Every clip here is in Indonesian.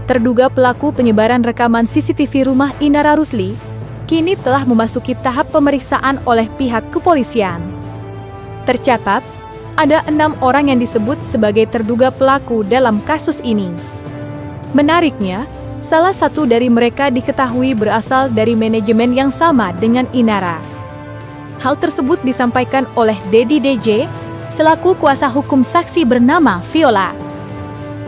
Terduga pelaku penyebaran rekaman CCTV rumah Inara Rusli kini telah memasuki tahap pemeriksaan oleh pihak kepolisian. Tercatat, ada 6 orang yang disebut sebagai terduga pelaku dalam kasus ini. Menariknya, salah satu dari mereka diketahui berasal dari manajemen yang sama dengan Inara. Hal tersebut disampaikan oleh Dedi DJ, selaku kuasa hukum saksi bernama Viola.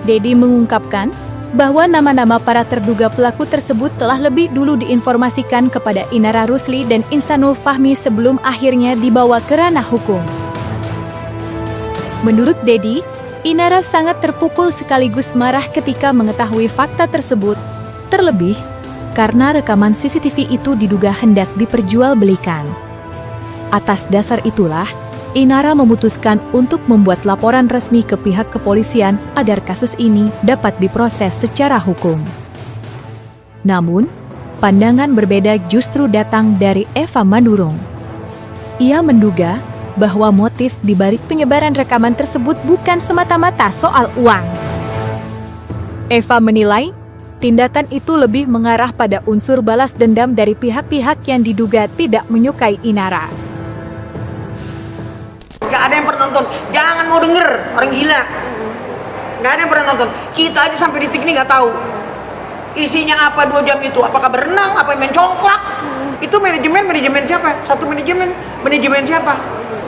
Dedi mengungkapkan bahwa nama-nama para terduga pelaku tersebut telah lebih dulu diinformasikan kepada Inara Rusli dan Insanul Fahmi sebelum akhirnya dibawa ke ranah hukum. Menurut Dedi, Inara sangat terpukul sekaligus marah ketika mengetahui fakta tersebut, terlebih karena rekaman CCTV itu diduga hendak diperjualbelikan. Atas dasar itulah, Inara memutuskan untuk membuat laporan resmi ke pihak kepolisian agar kasus ini dapat diproses secara hukum. Namun, pandangan berbeda justru datang dari Eva Mandurung. Ia menduga bahwa motif di balik penyebaran rekaman tersebut bukan semata-mata soal uang. Eva menilai, tindakan itu lebih mengarah pada unsur balas dendam dari pihak-pihak yang diduga tidak menyukai Inara. Gak ada yang pernah nonton, jangan mau denger, orang gila. Gak ada yang pernah nonton, kita aja sampai detik ini gak tahu isinya apa 2 jam itu, apakah berenang, apa yang main congklak. Itu manajemen siapa? Satu manajemen siapa?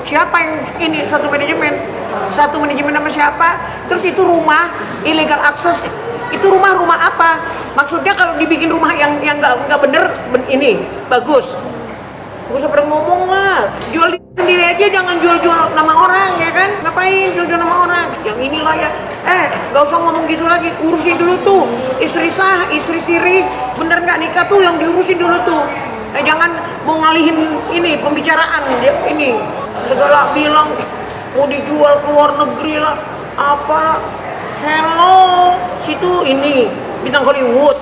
Siapa yang ini satu manajemen sama siapa? Terus itu rumah illegal access, itu rumah apa? Maksudnya kalau dibikin rumah yang nggak bener, ini bagus. Gak usah pernah ngomong lah, jual sendiri aja, jangan jual-jual nama orang, ya kan? Ngapain jual-jual nama orang? Yang inilah ya, gak usah ngomong gitu lagi, urusin dulu tuh istri sah, istri siri, bener gak nikah tuh yang diurusin dulu tuh. Jangan mau ngalihin ini pembicaraan, ini segala bilang mau dijual ke luar negeri lah, apa? Hello, situ ini bintang Hollywood.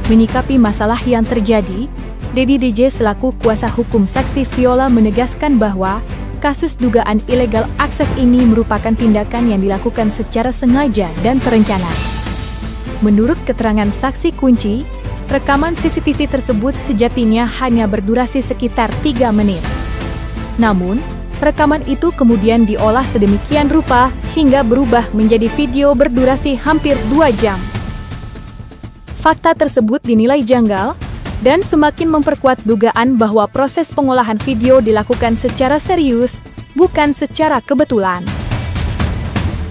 Menyikapi masalah yang terjadi, Dedi DJ selaku kuasa hukum saksi Viola menegaskan bahwa kasus dugaan illegal access ini merupakan tindakan yang dilakukan secara sengaja dan terencana. Menurut keterangan saksi kunci, rekaman CCTV tersebut sejatinya hanya berdurasi sekitar 3 menit. Namun, rekaman itu kemudian diolah sedemikian rupa hingga berubah menjadi video berdurasi hampir 2 jam. Fakta tersebut dinilai janggal dan semakin memperkuat dugaan bahwa proses pengolahan video dilakukan secara serius, bukan secara kebetulan.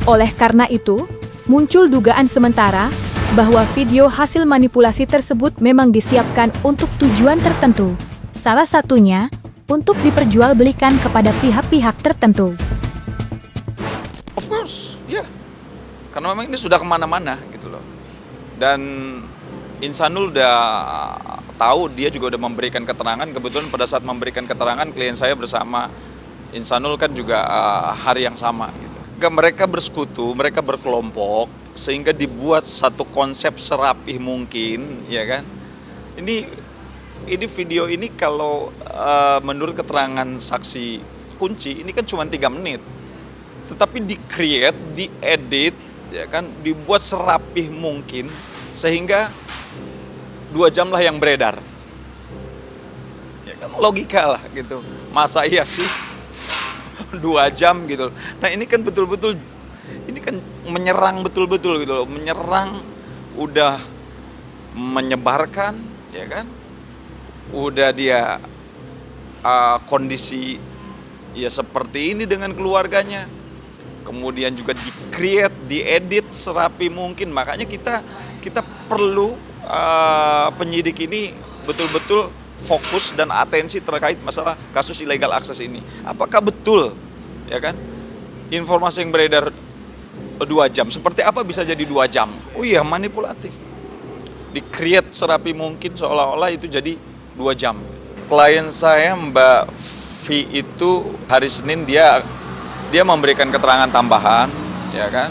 Oleh karena itu, muncul dugaan sementara bahwa video hasil manipulasi tersebut memang disiapkan untuk tujuan tertentu, salah satunya untuk diperjualbelikan kepada pihak-pihak tertentu. Of course, ya. Karena memang ini sudah kemana-mana gitu loh. Dan Insanul udah tahu, dia juga udah memberikan keterangan. Kebetulan pada saat memberikan keterangan, klien saya bersama Insanul kan juga hari yang sama gitu. Mereka bersekutu, mereka berkelompok, sehingga dibuat satu konsep serapih mungkin, ya kan? Ini video ini kalau menurut keterangan saksi kunci, ini kan cuma 3 menit. Tetapi di-create, diedit, ya kan, dibuat serapih mungkin, sehingga 2 jam lah yang beredar. Ya kan logika lah gitu. Masa iya sih 2 jam gitu. Nah ini kan betul-betul, ini kan menyerang betul-betul gitu loh. Menyerang, udah menyebarkan, ya kan. Udah dia kondisi ya seperti ini dengan keluarganya. Kemudian juga di-create, diedit serapi mungkin. Makanya kita perlu penyidik ini betul-betul fokus dan atensi terkait masalah kasus illegal access ini. Apakah betul, ya kan, informasi yang beredar 2 jam, seperti apa bisa jadi 2 jam? Oh iya, manipulatif. Di-create serapi mungkin seolah-olah itu jadi 2 jam. Klien saya Mbak V itu hari Senin dia memberikan keterangan tambahan, ya kan.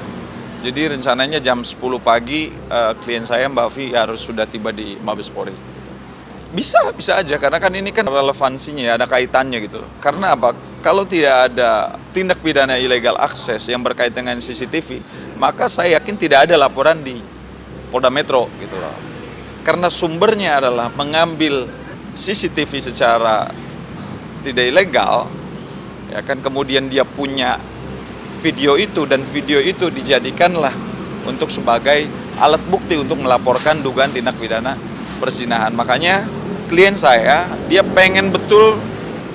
Jadi rencananya jam 10 pagi klien saya Mbak Vi harus sudah tiba di Mabes Polri. Bisa aja karena kan ini kan relevansinya ya, ada kaitannya gitu loh. Karena apa? Kalau tidak ada tindak pidana illegal akses yang berkaitan dengan CCTV, maka saya yakin tidak ada laporan di Polda Metro gitu loh. Karena sumbernya adalah mengambil CCTV secara tidak ilegal, ya kan, kemudian dia punya video itu dan video itu dijadikanlah untuk sebagai alat bukti untuk melaporkan dugaan tindak pidana perzinahan. Makanya klien saya, dia pengen betul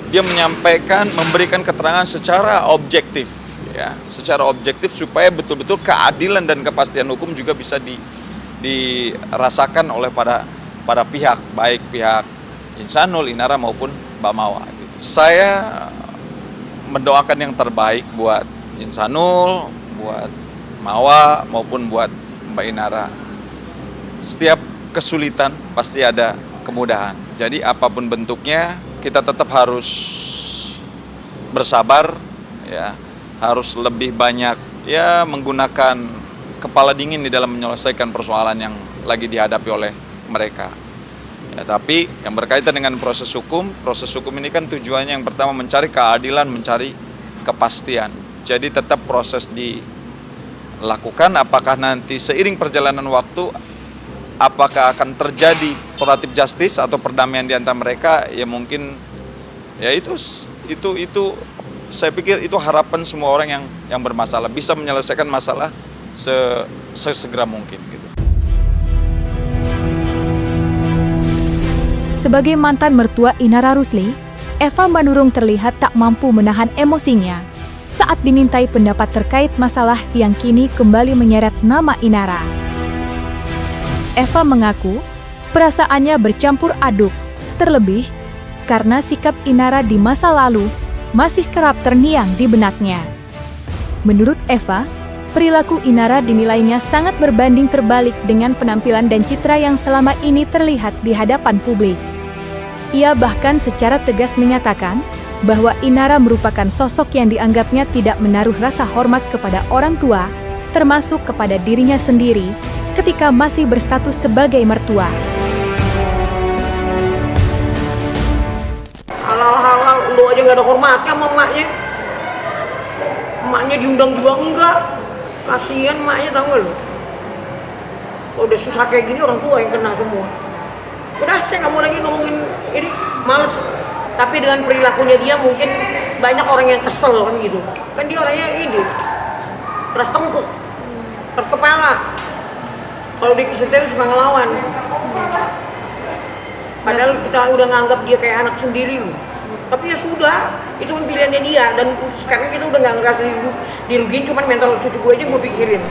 dia menyampaikan, memberikan keterangan secara objektif, ya, secara objektif supaya betul-betul keadilan dan kepastian hukum juga bisa dirasakan oleh para pihak, baik pihak Insanul, Inara maupun Mbak Mawa. Saya mendoakan yang terbaik buat Insanul, buat Mawa maupun buat Mbak Inara. Setiap kesulitan pasti ada kemudahan. Jadi apapun bentuknya kita tetap harus bersabar, ya, harus lebih banyak ya menggunakan kepala dingin di dalam menyelesaikan persoalan yang lagi dihadapi oleh mereka. Ya, tapi yang berkaitan dengan proses hukum ini kan tujuannya yang pertama mencari keadilan, mencari kepastian. Jadi tetap proses dilakukan, apakah nanti seiring perjalanan waktu apakah akan terjadi restoratif justice atau perdamaian di antara mereka, ya mungkin ya itu saya pikir itu harapan semua orang yang bermasalah bisa menyelesaikan masalah sesegera mungkin gitu. Sebagai mantan mertua Inara Rusli, Eva Manurung terlihat tak mampu menahan emosinya saat dimintai pendapat terkait masalah yang kini kembali menyeret nama Inara. Eva mengaku perasaannya bercampur aduk, terlebih karena sikap Inara di masa lalu masih kerap terngiang di benaknya. Menurut Eva, perilaku Inara dinilainya sangat berbanding terbalik dengan penampilan dan citra yang selama ini terlihat di hadapan publik. Ia bahkan secara tegas menyatakan bahwa Inara merupakan sosok yang dianggapnya tidak menaruh rasa hormat kepada orang tua, termasuk kepada dirinya sendiri, ketika masih berstatus sebagai mertua. Halal-halal, lu aja gak ada hormatnya sama emaknya. Emaknya diundang juga enggak. Kasihan emaknya, tau gak lu? Kalau udah susah kayak gini orang tua yang kena semua. Udah, saya gak mau lagi ngomongin ini, males. Tapi dengan perilakunya dia mungkin banyak orang yang kesel kan gitu. Kan dia orangnya ini, keras tengkuk, keras kepala. Kalau di KCTV suka ngelawan. Padahal kita udah nganggap dia kayak anak sendiri loh. Tapi ya sudah, itu kan pilihannya dia. Dan sekarang kita udah gak ngerasa dirugiin, cuman mental cucu gue aja gue pikirin.